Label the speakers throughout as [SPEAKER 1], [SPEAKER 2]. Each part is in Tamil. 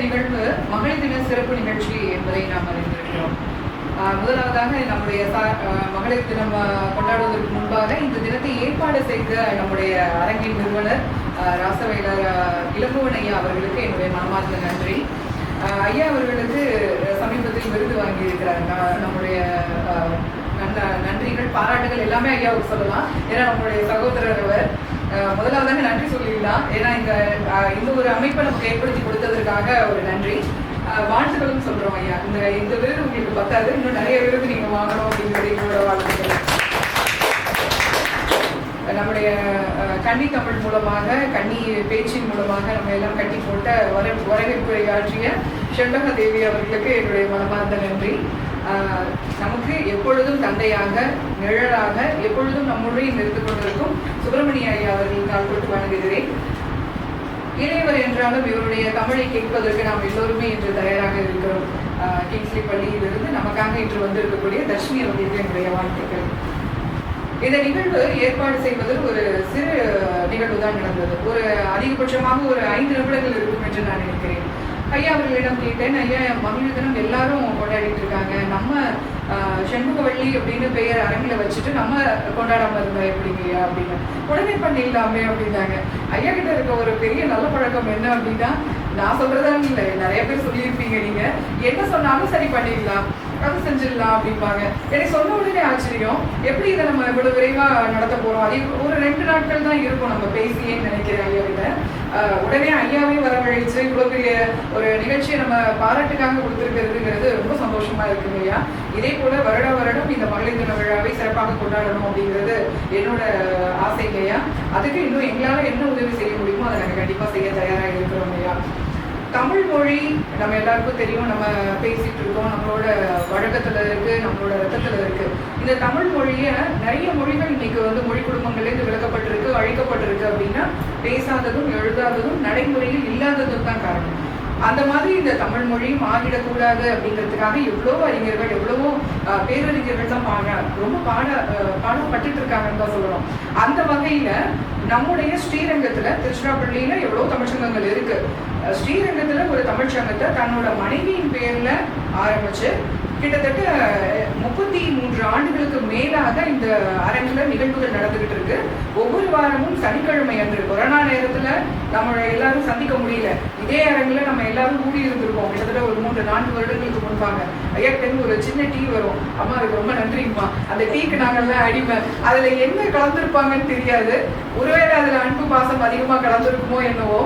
[SPEAKER 1] நிகழ்வு மகளிர் தின சிறப்பு நிகழ்ச்சி என்பதை நாம் அறிந்திருக்கிறோம். முதலாவதாக நம்முடைய மகளிர் தினம் கொண்டாடுவதற்கு முன்பாக இந்த தினத்தை ஏற்பாடு செய்த நம்முடைய அரங்கின் நிறுவனர் ராசவேலர் இளங்கோவன் ஐயா அவர்களுக்கு என்னுடைய மனமார்ந்த நன்றி. ஐயா அவர்களுக்கு சமீபத்தில் விருது வாங்கியிருக்கிறாங்க. நம்முடைய நன்றிகள் பாராட்டுகள் எல்லாமே ஐயாவுக்கு சொல்லலாம். ஏன்னா நம்மளுடைய சகோதரர் அவர் முதலாவதாக நன்றி சொல்லிடலாம். ஏன்னா இந்த ஒரு அமைப்பை நமக்கு ஏற்படுத்தி கொடுத்ததற்காக ஒரு நன்றி வாழ்த்துக்களும் சொல்றோம் ஐயா. இந்த விருது உங்களுக்கு பத்தாது, இன்னும் நிறைய விருது நீங்க வாங்கணும் அப்படிங்கிறது எங்களோட வாழ்த்துக்கள். நம்முடைய கன்னி தமிழ் மூலமாக, கன்னி பேச்சின் மூலமாக நம்ம எல்லாம் கட்டி போட்ட வரவேற்புரை ஆற்றிய செண்பக தேவி அவர்களுக்கு என்னுடைய மனமார்ந்த நன்றி. நமக்கு எப்பொழுதும் தந்தையாக, நிழலாக, எப்பொழுதும் நம்முடைய இருந்து கொண்டிருக்கும் சுப்பிரமணிய ஐயா அவர்கள் கால் கொண்டு வணங்குகிறேன். இளையவர் என்றாலும் இவருடைய தமிழை கேட்பதற்கு நாம் எல்லோருமே இன்று தயாராக இருக்கிறோம். கிங்ஸ்லி பள்ளியிலிருந்து நமக்காக இன்று வந்திருக்கக்கூடிய தர்ஷினி அவர்களுக்கு என்னுடைய வாழ்த்துக்கள். இந்த நிகழ்வு ஏற்பாடு செய்வதில் ஒரு சிறு நிகழ்வு தான் நடந்தது. ஒரு அதிகபட்சமாக ஒரு 5 நிமிடங்கள் இருக்கும் என்று நான் நினைக்கிறேன். ஐயா அவர்களிடம் கேட்டேன், ஐயா மகளிர் தினம் எல்லாரும் கொண்டாடிட்டு இருக்காங்க, நம்ம செண்பகவள்ளி அப்படின்னு பெயர் அரங்கில வச்சுட்டு நம்ம கொண்டாடாம இருந்தா எப்படிங்கய்யா அப்படின்னு. உடனே பண்ணிடலாமே அப்படின்னாங்க. ஐயா கிட்ட இருக்க ஒரு பெரிய நல்ல பழக்கம் என்ன அப்படின்னா, நான் சொல்றதா இல்லை, நிறைய பேர் சொல்லியிருப்பீங்க, நீங்க என்ன சொன்னாலும் சரி பண்ணிடலாம், அது செஞ்சிடலாம் அப்படிம்பாங்க. எனக்கு சொன்ன உடனே ஆச்சரியம், எப்படி இதை நம்ம இவ்வளவு விரைவா நடத்த போறோம், அது ஒரு 2 நாட்கள் தான் இருக்கும் நம்ம பேசியேன்னு நினைக்கிறேன் ஐயா கிட்ட. உடனே ஐயாவே வரவழைச்சு இவ்வளவு பெரிய ஒரு நிகழ்ச்சியை நம்ம பாராட்டுக்காக கொடுத்துருக்கிறதுங்கிறது ரொம்ப சந்தோஷமா இருக்குங்க ஐயா. இதே போல வருடம் இந்த மகளிர் தின விழாவை சிறப்பாக கொண்டாடணும் அப்படிங்கிறது என்னோட ஆசைங்க ஐயா. அதுக்கு இன்னும் எங்களால என்ன உதவி செய்ய முடியுமோ அதை நாங்கள் கண்டிப்பா செய்ய தயாராக இருக்கிறோம் ஐயா. தமிழ் மொழி நம்ம எல்லாருக்கும் தெரியும், நம்ம பேசிட்டு இருக்கோம், நம்மளோட வழக்கத்துல இருக்கு, நம்மளோட ரத்தத்துல இருக்கு. இந்த தமிழ் மொழிய நிறைய மொழிகள் இன்னைக்கு மொழி குடும்பங்கள்லேருந்து விளக்கப்பட்டிருக்கு, அழிக்கப்பட்டிருக்கு. அப்படின்னா பேசாததும், எழுதாததும், நடைமுறையில் இல்லாததும் தான் காரணம். அந்த மாதிரி இந்த தமிழ் மொழியும் ஆகிடக்கூடாது அப்படிங்கிறதுக்காக எவ்வளவோ அறிஞர்கள், எவ்வளவோ பேரறிஞர்கள் தான் ரொம்ப பாடப்பட்டு இருக்காங்கன்னு தான் சொல்லணும். அந்த வகையில நம்முடைய ஸ்ரீரங்கத்துல, திருச்சிராப்பள்ளியில எவ்வளவு தமிழ்ச்சங்கங்கள் இருக்கு. ஸ்ரீரங்கத்துல ஒரு தமிழ்ச்சங்கத்தை தன்னோட மனைவியின் பேர்ல ஆரம்பிச்சு கிட்டத்தட்ட 33 ஆண்டுகளுக்கு மேலாக இந்த அரங்குல நிகழ்வுகள் நடந்துகிட்டு இருக்கு. ஒவ்வொரு வாரமும் சனிக்கிழமை அன்று, கொரோனா நேரத்துல நம்ம எல்லாரும் சந்திக்க முடியல, இதே அரங்குல நம்ம எல்லாரும் கூடி இருந்திருக்கோம். கிட்டத்தட்ட ஒரு 3-4 வருடங்களுக்கு முன்பாக ஐயா ஒரு சின்ன டீ வரும், அம்மா அதுக்கு ரொம்ப நன்றிங்கம்மா, அந்த டீக்கு நாங்கள்லாம் அடிமை. அதுல என்ன கலந்துருப்பாங்கன்னு தெரியாது, ஒருவேளை அதுல அன்பு பாசம் அதிகமா கலந்துருக்குமோ என்னவோ.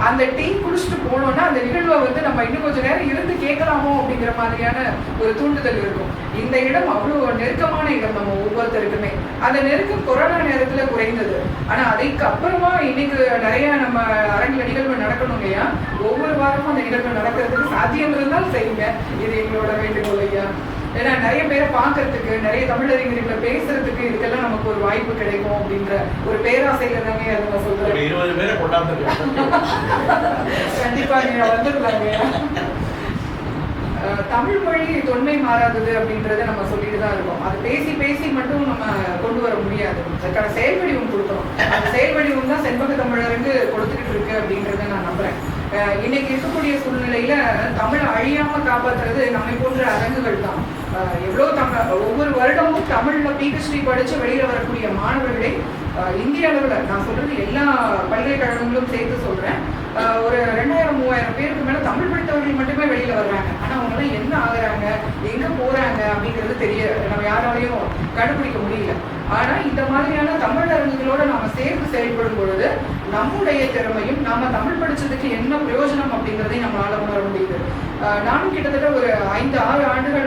[SPEAKER 1] அந்த டீ குடிச்சிட்டு போனோம்னா அந்த நிகழ்வை நம்ம இன்னும் கொஞ்சம் நேரம் இருந்து கேட்கலாமோ அப்படிங்கிற மாதிரியான ஒரு தூண்டுதல் இருக்கும். இந்த இடம் அவ்வளவு நெருக்கமான இடம் நம்ம ஒவ்வொருத்தருக்குமே. அந்த நெருக்கம் கொரோனா நேரத்துல குறைந்தது. ஆனா அதுக்கு அப்புறமா இன்னைக்கு நிறைய நம்ம அரங்கில நிகழ்வு நடக்கணும் இல்லையா. ஒவ்வொரு வாரமும் அந்த நிகழ்வு நடக்கிறதுக்கு சாத்தியம் இருந்தாலும் செய்யுங்க, இது எங்களோட வேண்டுகோள் ஐயா. ஏன்னா நிறைய பேரை பார்க்கறதுக்கு, நிறைய தமிழறிஞர்களை பேசுறதுக்கு, இதுக்கெல்லாம் நமக்கு ஒரு வாய்ப்பு கிடைக்கும் அப்படின்ற ஒரு பேராசையில தாங்க அதை நான் சொல்றேன்.
[SPEAKER 2] 20 பேரை கொண்டாந்து
[SPEAKER 1] கண்டிப்பா நீங்க வந்துருந்தாங்க. தமிழ் மொழி தொன்மை மாறாதது அப்படின்றத நம்ம சொல்லிட்டு தான் இருக்கோம். அது பேசி பேசி மட்டும் நம்ம கொண்டு வர முடியாது, அதுக்கான செயல் வடிவம் கொடுக்கணும். அந்த செயல் வடிவம் தான் செண்பக தமிழருக்கு கொடுத்துக்கிட்டு இருக்கு அப்படின்றத நான் நம்புறேன். இன்னைக்கு இருக்கக்கூடிய சூழ்நிலையில தமிழ் அழியாம காப்பாற்றுறது நம்மை போன்ற அரங்குகள் தான். ஒவ்வொரு வருடமும் தமிழ்ல PhD படிச்சு வெளியில வரக்கூடிய மாணவர்களை இந்திய அளவுல, நான் சொல்றது எல்லா பல்கலைக்கழகங்களும் சேர்த்து சொல்றேன், ஒரு 2000-3000 பேருக்கு மேல தமிழ் படித்தவர்கள் மட்டுமே வெளியில வர்றாங்க. ஆனா அவங்க எல்லாம் என்ன ஆகுறாங்க, எங்க போறாங்க அப்படிங்கிறது நம்ம யாராலையும் கண்டுபிடிக்க முடியல. ஆனா இந்த மாதிரியான தமிழ் அரங்குகளோட நாம சேர்த்து செயல்படும் பொழுது நம்முடைய திறமையும், நாம தமிழ் படிச்சதுக்கு என்ன பிரயோஜனம் அப்படிங்கிறதையும் நம்மளால உணர முடியுது. நானும் கிட்டத்தட்ட ஒரு 5-6 ஆண்டுகள்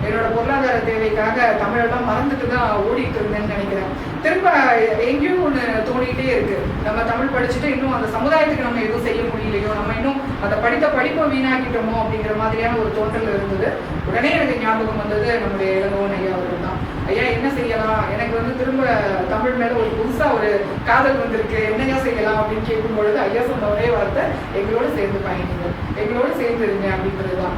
[SPEAKER 1] என்னோட பொருளாதார தேவைக்காக தமிழெல்லாம் மறந்துட்டு தான் ஓடிட்டு இருந்தேன்னு நினைக்கிறேன். திரும்ப எங்கேயும் ஒண்ணு தோணிக்கிட்டே இருக்கு, நம்ம தமிழ் படிச்சுட்டு இன்னும் அந்த சமுதாயத்துக்கு நம்ம எதுவும் செய்ய முடியலையோ, நம்ம இன்னும் அந்த படிப்பை வீணாக்கிட்டோமோ அப்படிங்கிற மாதிரியான ஒரு தோற்றல் இருந்தது. உடனே எனக்கு ஞாபகம் வந்தது நம்முடைய இளங்கோவன் ஐயா அவர்கள் தான். ஐயா என்ன செய்யலாம், எனக்கு திரும்ப தமிழ் மேல ஒரு புதுசா ஒரு காதல் வந்திருக்கு, என்னையா செய்யலாம் அப்படின்னு கேட்கும் பொழுது ஐயா சொன்ன ஒரே வார்த்தை, எங்களோட சேர்ந்து பயணிங்க, எங்களோட சேர்ந்து இருங்க அப்படின்றதுதான்.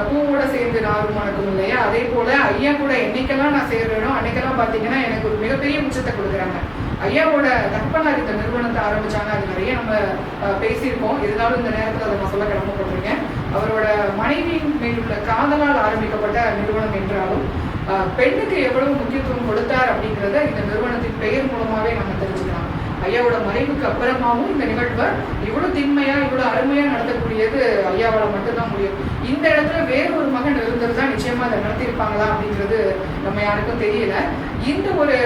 [SPEAKER 1] பூவோட சேர்ந்து நாரும் மணக்கும் இல்லையா, அதே போல ஐயா கூட என்னைக்கெல்லாம் நான் சேர்றேனோ அன்னைக்கெல்லாம் பாத்தீங்கன்னா எனக்கு ஒரு மிகப்பெரிய உச்சத்தை கொடுக்குறாங்க. ஐயாவோட கற்பனார் இந்த நிறுவனத்தை ஆரம்பிச்சாங்க, அது நிறைய நம்ம பேசியிருக்கோம், இருந்தாலும் இந்த நேரத்தில் அதை நான் சொல்ல கடமைப்பட்டேன். அவரோட மனைவியின் மேலுள்ள காதலால் ஆரம்பிக்கப்பட்ட நிறுவனம் என்றாலும் பெண்ணுக்கு எவ்வளவு முக்கியத்துவம் கொடுத்தார் அப்படிங்கிறத இந்த நிறுவனத்தின் பெயர் மூலமாவே நம்ம தெரிஞ்சுக்கலாம். ஐயாவோட மறைவுக்கு அப்புறமாவும் இந்த நிகழ்வை இவ்வளவு திண்மையா இவ்வளவு அருமையா நடத்தக்கூடியது ஐயாவால மட்டும்தான் முடியும். இந்த இடத்துல வேற ஒரு மகன் இருந்திருந்தா நிச்சயமா அதை நடத்தியிருப்பாங்களா அப்படிங்கிறது நம்ம யாருக்கும் தெரியல. இந்த ஒரு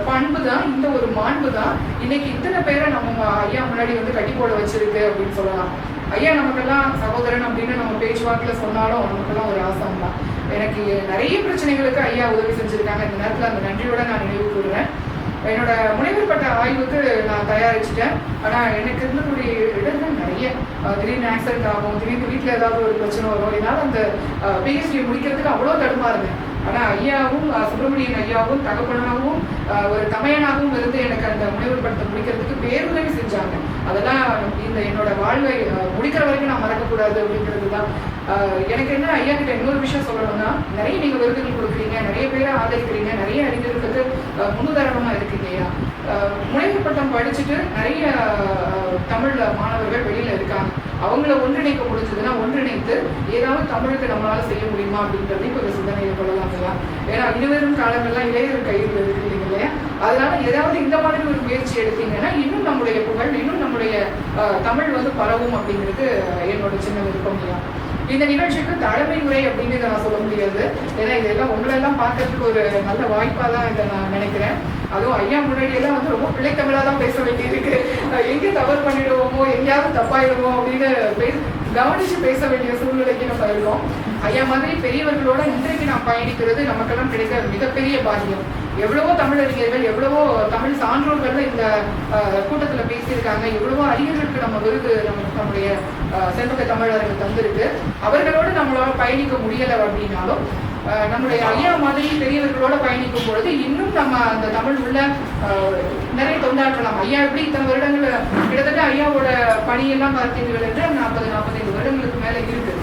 [SPEAKER 1] பண்பு தான், இந்த ஒரு மாண்பு தான் இன்னைக்கு இத்தனை பேரை நம்ம ஐயா முன்னாடி கட்டி போட வச்சிருக்கு அப்படின்னு சொல்லலாம். ஐயா நமக்கெல்லாம் சகோதரன் அப்படின்னு நம்ம பேச்சுவாக்கில் சொன்னாலும் நமக்கெல்லாம் ஒரு ஆசம் தான். எனக்கு நிறைய பிரச்சனைகளுக்கு ஐயா உதவி செஞ்சிருக்காங்க. இந்த நேரத்தில் அந்த நன்றியோட நான் நினைவு கூறுறேன். என்னோட முனைவர் பட்ட ஆய்வுக்கு நான் தயாரிச்சுட்டேன். ஆனால் எனக்கு இருந்தக்கூடிய இடங்கள் நிறைய, திடீர்னு ஆக்சிடென்ட் ஆகும், திடீர்னு வீட்டில் ஏதாவது ஒரு பிரச்சனை வரும். இதனால் அந்த பிஹெச்டி முடிக்கிறதுக்கு அவ்வளோ தடுமா இருந்தேன். ஆனால் ஐயாவும் சுப்பிரமணியன் ஐயாவும் தகப்பனாகவும் ஒரு தமையனாகவும் இருந்து எனக்கு அந்த முனைவர் படத்தை முடிக்கிறதுக்கு பேருதவி செஞ்சாங்க. அதெல்லாம் இந்த என்னோட வாழ்வை முடிக்கிற வரைக்கும் நான் மறக்கக்கூடாது அப்படிங்கிறது தான். எனக்கு என்ன ஐயா கிட்ட இன்னொரு விஷயம் சொல்லணும்னா, நிறைய நீங்கள் விருதுகள் கொடுக்குறீங்க, நிறைய பேரை ஆதரிக்கிறீங்க, நிறைய அறிஞர்களுக்கு முன்னுதாரணமாக இருக்கீங்க ஐயா. முனைவர் பட்டம் படிச்சுட்டு நிறைய தமிழ் மாணவர்கள் வெளியில் இருக்காங்க. அவங்கள ஒன்றிணைக்க முடிஞ்சதுன்னா ஒன்றிணைத்து ஏதாவது தமிழுக்கு நம்மளால செய்ய முடியுமா அப்படின்றதையும் கொஞ்சம் சிந்தனையை கொள்ளலாம் இல்லையா. ஏன்னா இனிவரும் காலங்கள்லாம் இளையர் கையில் இருக்கு இல்லையா. அதனால ஏதாவது இந்த மாதிரி ஒரு முயற்சி எடுத்தீங்கன்னா இன்னும் நம்முடைய புகழ், இன்னும் நம்முடைய தமிழ் பரவும் அப்படிங்கிறது என்னோட சின்ன விருப்பம் இல்லையா. இந்த நிகழ்ச்சிக்கு தலைமை உரை அப்படின்னு இதை நான் சொல்ல முடியாது. ஏன்னா இதெல்லாம் உங்களெல்லாம் பார்க்கறதுக்கு ஒரு நல்ல வாய்ப்பாக தான் இதை நான் நினைக்கிறேன். அதுவும் ஐயா முன்னாடியெல்லாம் ரொம்ப பிள்ளைத்தமிழாக தான் பேச வேண்டியிருக்கு. எங்கே தவறு பண்ணிடுவோமோ, எங்கேயாவது தப்பாயிடுவோம் அப்படின்னு கவனிச்சு பேச வேண்டிய சூழ்நிலைக்கு நம்ம இருக்கோம். ஐயா மாதிரி பெரியவர்களோட இன்றைக்கு நாம் பயணிக்கிறது நமக்கெல்லாம் கிடைக்க மிகப்பெரிய பாக்கியம். எவ்வளவோ தமிழறிஞர்கள், எவ்வளவோ தமிழ் சான்றோர்கள் இந்த கூட்டத்தில் பேசியிருக்காங்க. எவ்வளவோ அறிஞர்களுக்கு நம்ம விருது நம்முடைய செல்வக தமிழர்கள் தந்திருக்கு. அவர்களோடு நம்மளால பயணிக்க முடியலை அப்படின்னாலும் நம்முடைய ஐயா மாதிரி பெரியவர்களோட பயணிக்கும் பொழுது இன்னும் நம்ம அந்த தமிழ் உள்ள நிறைய தொண்டாற்றலாம். ஐயா எப்படி இத்தனை வருடங்கள் கிட்டத்தட்ட ஐயாவோட பணியெல்லாம் பார்த்தீர்கள் என்று 40-45 வருடங்களுக்கு மேலே இருக்கு.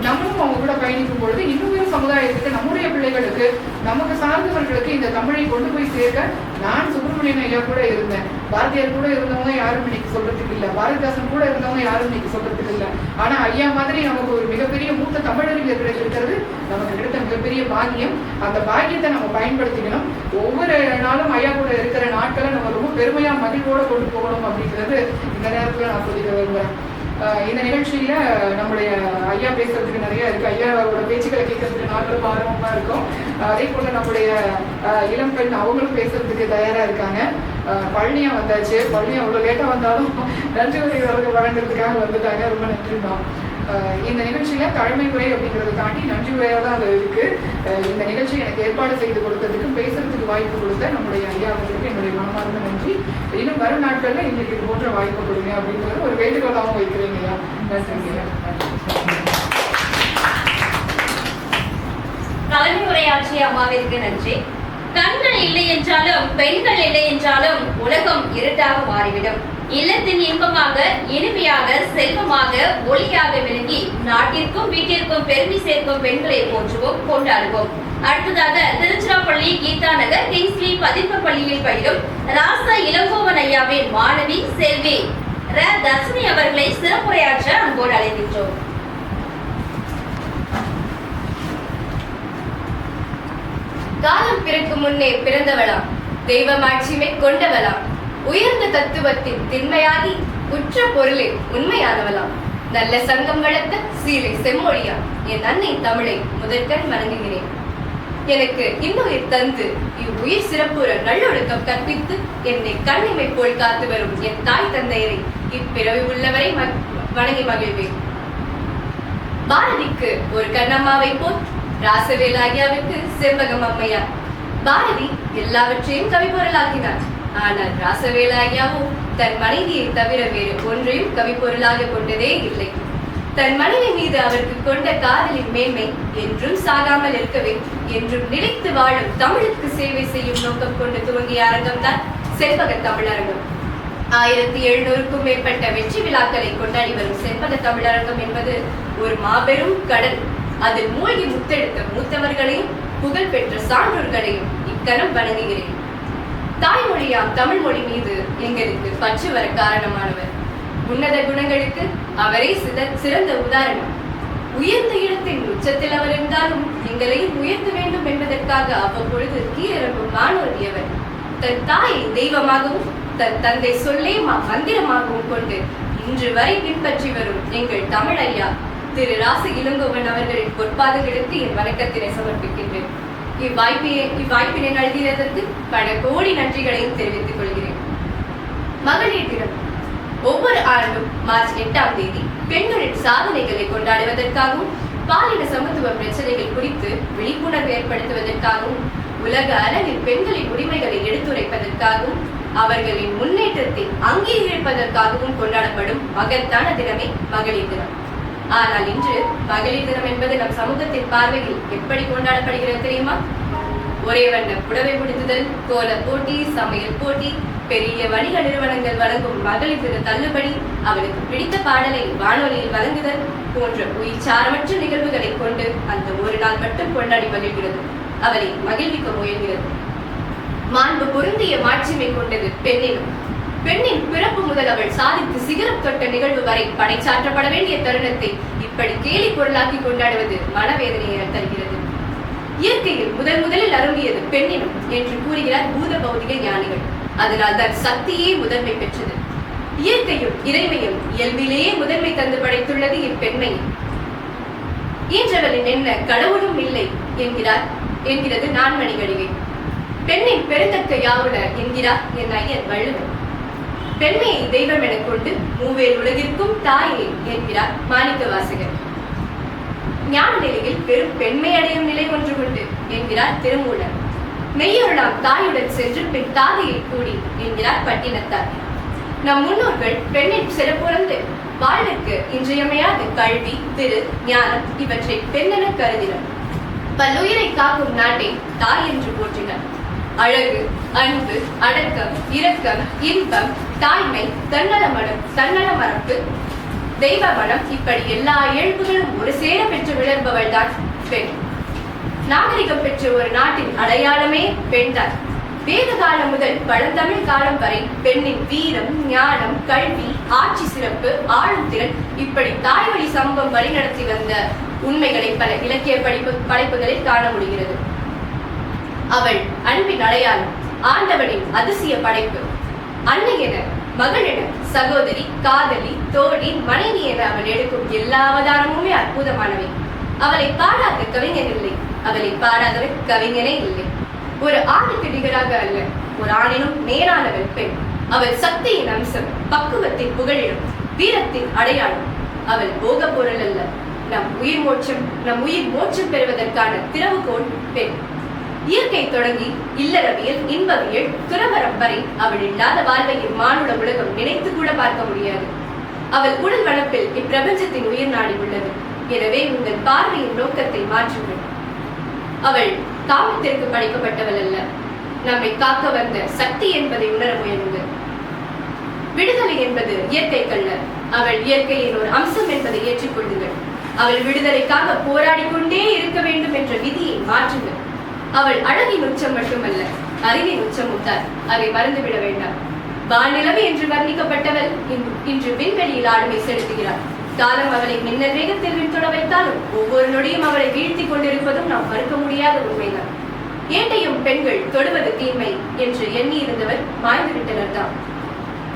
[SPEAKER 1] நம்மளும் அவங்க கூட பயணிக்கும் பொழுது இன்னும் சமுதாயத்துக்கு, நம்முடைய பிள்ளைகளுக்கு, நமக்கு சார்ந்தவர்களுக்கு இந்த தமிழை கொண்டு போய் சேர்க்க நான் சுப்பிரமணியன் ஐயா கூட இருந்தேன். பாரதியார் கூட இருந்தவங்க யாரும் இன்னைக்கு சொல்றதுக்கு இல்லை, பாரதிதாசன் கூட இருந்தவங்க யாரும் இன்னைக்கு சொல்றதுக்கு இல்லை. ஆனா ஐயா மாதிரி நமக்கு ஒரு மிகப்பெரிய மூத்த தமிழறிஞர்கள் இருக்கிறது நமக்கு கிடைத்த மிகப்பெரிய பாக்கியம். அந்த பாக்கியத்தை நம்ம பயன்படுத்திக்கணும். ஒவ்வொரு நாளும் ஐயா கூட இருக்கிற நாட்களை நம்ம ரொம்ப பெருமையா மகிழ்வோட கொண்டு போகணும் அப்படிங்கிறது இந்த நேரத்துல நான் சொல்லிக்க விரும்புகிறேன். இந்த நிகழ்ச்சியில நம்முடைய ஐயா பேசுறதுக்கு நிறைய இருக்கு. ஐயாவோட பேச்சுக்களை கேட்கறதுக்கு நாட்களும் ஆர்வமா இருக்கும். அதே போல நம்முடைய இளம் பெண் அவங்களும் பேசுறதுக்கு தயாரா இருக்காங்க. பழனியா வந்தாச்சு. பழனியா அவ்வளவு லேட்டா வந்தாலும் நன்றி உரை வழங்குறதுக்காக வந்துட்டாங்க. ரொம்ப நன்றி தான். இந்த நிகழ்ச்சியில தலைமை உரை அப்படிங்கிறத தாண்டி நன்றி உரையாக தான் அது இருக்கு. இந்த நிகழ்ச்சி எனக்கு ஏற்பாடு செய்து கொடுத்ததுக்கு, பேசுறதுக்கு வாய்ப்பு கொடுத்த நம்முடைய ஐயா அவர்களுக்கு என்னுடைய மனமார்ந்த நன்றி. இன்னும் வரும் நாட்கள்ல இன்னைக்கு இது போன்ற வாய்ப்பு கொடுங்க அப்படிங்கிறது ஒரு வேண்டுகோளாகவும் வைக்கிறீங்க ஐயா. நன்றி.
[SPEAKER 3] தலைமை உரையாற்றிய அம்மாவிற்கு நன்றி. கண்கள் இல்லை என்றாலும் பெண்கள் இல்லை என்றாலும் உலகம் இருட்டாக மாறிவிடும். இல்லத்தின் இன்பமாக, இனிமையாக, செல்வமாக, ஒளியாக விளங்கி நாட்டிற்கும் வீட்டிற்கும் பெருமை சேர்க்கும் பெண்களை போற்றுவோம், கொண்டாடுவோம். அடுத்ததாக திருச்சிராப்பள்ளி கீதா நகர் கிங்ஸ்லி பதிப்பு பள்ளியில் பயிலும் ராசா இளங்கோவன் ஐயாவின் மாணவி செல்வி தர்ஷினி அவர்களை சிறப்புரையாற்ற அன்போடு அழைக்கின்றோம். காலம் பிறக்கும் முன்னே பிறந்தவளாம், தெய்வ மாட்சிமை கொண்டவளாம், உயர்ந்த தத்துவத்தின் திண்மையாகி உற்ற பொருளில் உண்மையானவளாம், நல்ல சங்கம் வளர்த்த சீலை செம்மொழியா என் அன்னை தமிழை முதற்கண் வணங்குகிறேன். எனக்கு இன்னுயிர் தந்து இவ்வுயிர் சிறப்புற நல்லொழுக்கம் கற்பித்து என்னை கண்ணிமை போல் காத்து வரும் என் தாய் தந்தையரை இப்பிறவி உள்ளவரை வணங்கி மகிழ்வேன். பாரதிக்கு ஒரு கண்ணம்மாவை போல் ராசவேல் ஆகியாவிற்கு செவ்வகம் அம்மையார். பாரதி எல்லாவற்றையும் கவிப்பொருளாக்கினார். ஆனால் ராசவேல் ஆகியாவோ தன் மனைவியை தவிர வேறு ஒன்றையும் கவிப்பொருளாக கொண்டதே இல்லை. தன் மனைவி மீது அவருக்கு கொண்ட காதலின் மேன்மை என்றும் சாகாமல் இருக்கவே, என்றும் நிலைத்து வாழும் தமிழுக்கு சேவை செய்யும் நோக்கம் கொண்டு துவங்கிய அரங்கம் தான் செண்பக தமிழரங்கம். 1700க்கும் மேற்பட்ட வெற்றி விழாக்களை கொண்டாடி வரும் செண்பக தமிழரங்கம் என்பது ஒரு மாபெரும் கடல். அதில் மூழ்கி முத்தெடுத்த மூத்தவர்களையும் புகழ் பெற்ற சான்றோர்களையும் இக்கணம் வணங்குகிறேன். தாய்மொழியாம் தமிழ் மொழி மீது எங்களுக்கு பற்று வர காரணமானவர். உன்னத குணங்களுக்கு அவரே சிறந்த உதாரணம். உயர்ந்த இடத்தின் உச்சத்தில் அவர் இருந்தாலும் எங்களையும் உயர்த்த வேண்டும் என்பதற்காக அவ்வப்பொழுது கீழிறங்கும் வானோடியவர். தன் தாயை தெய்வமாகவும் தன் தந்தை சொல்லே மந்திரமாகவும் கொண்டு இன்று வரை பின்பற்றி வரும் எங்கள் தமிழ் ஐயா திரு ராச இளங்கோவன் அவர்களின் பொற்பாதங்களுக்கு என் வணக்கத்தினை சமர்ப்பிக்கின்றேன். இவ்வாய்ப்பினை நல்கியதற்கு பல கோடி நன்றிகளையும் தெரிவித்துக் கொள்கிறேன். மகளிர் தினம் ஒவ்வொரு ஆண்டும் மார்ச் 8ஆம் தேதி பெண்களின் சாதனைகளை கொண்டாடுவதற்காகவும் பாலின சமத்துவ பிரச்சனைகள் குறித்து விழிப்புணர்வு ஏற்படுத்துவதற்காகவும் உலக அளவில் பெண்களின் உரிமைகளை எடுத்துரைப்பதற்காகவும் அவர்களின் முன்னேற்றத்தை அங்கீகரிப்பதற்காகவும் கொண்டாடப்படும் மகத்தான தினமே மகளிர் தினம். ஆனால் இன்று மகளிர் தினம் என்பது நம் சமூகத்தின் பார்வையில் எப்படி கொண்டாடப்படுகிறது தெரியுமா? ஒரே வண்ண புடவை முடித்துதல், கோல போட்டி, சமையல் போட்டி, பெரிய வணிக நிறுவனங்கள் வழங்கும் மகளிர் தின தள்ளுபடி, அவளுக்கு பிடித்த பாடலை வானொலியில் வழங்குதல் போன்ற உயிர்ச்சாரமற்ற நிகழ்வுகளை கொண்டு அந்த ஒரு நாள் மட்டும் கொண்டாடி மகிழ்கிறது, அவளை மகிழ்விக்க முயல்கிறது. மாண்பு பொருந்திய மாட்சிமை கொண்டது பெண்ணினம். பெண்ணின் பிறப்பு முதல் அவள் சாதித்து சிகரம் தொட்ட நிகழ்வு வரை படைச்சாற்றப்பட வேண்டிய தருணத்தை இப்படி கேலி பொருளாக்கி கொண்டாடுவது மனவேதனையை தருகிறது. இயற்கையில் முதலில் அரும்பியது பெண்ணினம் என்று கூறுகிறார் பூத பௌதிக ஞானிகள். அதனால் தான் சக்தியே முதன்மை பெற்றது. இயற்கையும் இறைமையும் இயல்பிலேயே முதன்மை தந்து படைத்துள்ளது இப்பெண்மை. ஈன்றவளின் என்ன கடவுளும் இல்லை என்கிறது நான்மணிகளிகை. பெண்ணின் பெருந்தக்க யாவுல என்கிறார் என் ஐயன் வள்ளுவர். பெண்மையை தெய்வம் என கொண்டு மூவேல் உலகிற்கும் தாயே என்கிறார் மாணிக்க வாசகர். ஞான நிலையில் பெரும் பெண்மை அடையும் நிலை ஒன்று உண்டு என்கிறார் திருமூலர். மெய்யொருளாம் தாயுடன் சென்று பின் தாகையை கூடி என்கிறார் பட்டினத்தார். நம் முன்னோர்கள் பெண்ணின் சிறப்புணர்ந்து வாழ்விற்கு இன்றியமையாத கல்வி, திரு, ஞானம் இவற்றை பெண்ணென கருதினர். பல்லுயிரை காக்கும் நாட்டை தாய் என்று போற்றினர். அழகு, அன்பு, அடக்கம், இரக்கம், இன்பம், தாய்மை, தன்னல மரபு, தெய்வ மனம் இப்படி எல்லா இயல்புகளும் ஒரு சேர பெற்று விளம்பவள் தான் பெண். நாகரிகம் பெற்ற ஒரு நாட்டின் அடையாளமே பெண் தான். வேத காலம் முதல் பழந்தமிழ் காலம் வரை பெண்ணின் வீரம், ஞானம், கல்வி, ஆட்சி சிறப்பு, ஆளும் திறன் இப்படி தாய் வழி சமூகம் வழிநடத்தி வந்த உண்மைகளை பல இலக்கிய படைப்புகளில் காண முடிகிறது. அவள் அன்பின் அடையாளம், ஆண்டவனின் அதிசய படைப்பு. அன்னை என, மகள் என, சகோதரி, காதலி, தோழி, மனைவி என அவள் எடுக்கும் எல்லா அவதாரமுமே அற்புதமானவை. அவளை பாடாத கவிஞர் இல்லை, அவளை பாடாதவர் கவிஞனே இல்லை. ஒரு ஆணுக்கு நிகராக அல்ல, ஒரு ஆணினும் மேலானவள் பெண். அவள் சக்தியின் அம்சம், பக்குவத்தின் புகழிடம், வீரத்தின் அடையாளம். அவள் போக பொருள் அல்ல, நம் உயிர் மோட்சம் பெறுவதற்கான திறவுகோல் பெண். இயற்கை தொடங்கி இல்லறவியல், இன்பவியல், துறவரம் வரை அவள் இல்லாத வாழ்வை இம்மானுட உலகம் நினைத்து கூட பார்க்க முடியாது. அவள் உடல் வளர்ப்பில் இப்பிரபஞ்சத்தின் உயிர் நாடி உள்ளது. எனவே உங்கள் பார்வையின் நோக்கத்தை மாற்றுங்கள். அவள் காமத்திற்கு படைக்கப்பட்டவள் அல்ல, நம்மை காக்க வந்த சக்தி என்பதை உணர முயலுங்கள். விடுதலை என்பது இயற்கைக்கல்ல, அவள் இயற்கையின் ஒரு அம்சம் என்பதை ஏற்றுக்கொள்ளுங்கள். அவள் விடுதலைக்காக போராடி கொண்டே இருக்க வேண்டும் என்ற விதியை மாற்றுங்கள். அவள் அழகின் உச்சம் மட்டுமல்ல, அறிவின் உச்சம் உத்தார், அதை மறந்துவிட வேண்டாம். வானிலவு என்று வர்ணிக்கப்பட்டவள் இன்று விண்வெளியில் ஆளுமை செலுத்துகிறார். காலம் அவளை மின்னல் வேகத்தில் விண்தொட வைத்தாலும் ஒவ்வொரு நொடியும் அவளை வீழ்த்தி கொண்டிருப்பதும் நாம் மறுக்க முடியாத உண்மைதான். ஏட்டையும் பெண்கள் தொடுவது தீமை என்று எண்ணி இருந்தவர் மாய்ந்துவிட்டனர் தான்.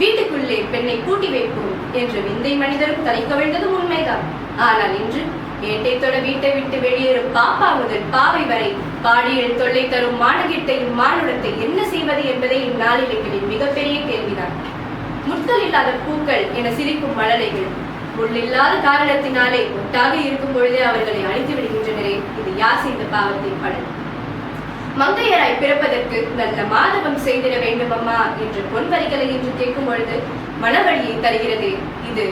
[SPEAKER 3] வீட்டுக்குள்ளே பெண்ணை பூட்டி வைப்போம் என்று விந்தை மனிதரும் தலை கவிழ்ந்ததும் உண்மைதான். ஆனால் இன்று ஏட்டை தொட வீட்டை விட்டு வெளியேறும் பாப்பா முதல் பாவை வரை பாடியில் தொல்லை தரும் மானகிட்டையும் மானுடத்தை என்ன செய்வது என்பதே இந்நாளில் எங்களின் மிகப்பெரிய கேள்விதான். முட்கள் இல்லாத பூக்கள் என சிரிக்கும் மழலைகள் முள்ளில்லாத காரணத்தினாலே ஒட்டாக இருக்கும் பொழுதே அவர்களை அழித்து விடுகின்றனரே, இது யார் செய்த பாவத்தின் பலன்? மங்கையராய் பிறப்பதற்கு நல்ல மாதவம் செய்திட வேண்டும் அம்மா என்ற பொன்வரிகளை என்று கேட்கும் பொழுது மனவழியை தருகிறதே, இது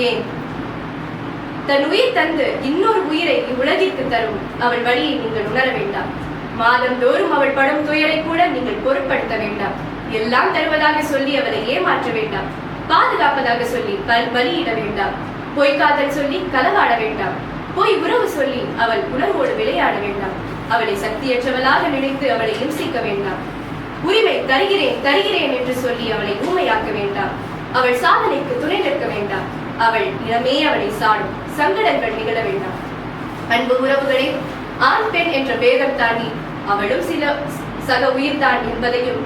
[SPEAKER 3] ஏன்? தன் உயிர் தந்து இன்னொரு உயிரை இவ்வுலகிற்கு தரும் அவள் வழியை நீங்கள் உணர வேண்டாம். மாதந்தோறும் அவள் படும் துயரை கூட நீங்கள் பொருட்படுத்த வேண்டாம். எல்லாம் தருவதாக சொல்லி அவளை ஏமாற்ற வேண்டாம். பாதுகாப்பதாக சொல்லி பலியிட வேண்டாம். பொய்க்காதல் சொல்லி களவாட வேண்டாம். பொய் உறவு சொல்லி அவள் உணர்வோடு விளையாட வேண்டாம். அவளை சக்தியற்றவளாக நினைத்து அவளை இம்சிக்க வேண்டாம். உரிமை தருகிறேன் தருகிறேன் என்று சொல்லி அவளை ஊமையாக்க வேண்டாம். அவள் சாதனைக்கு துணை நிற்க வேண்டாம். அவள் இனமே அவளை சாடும். சங்கடங்கள் நிகழ வேண்டாம். அன்பு உறவுகளே, ஆண் பெண் என்ற பேதம் தாண்டி அவளும் சில சக உயிர்தான் என்பதையும்,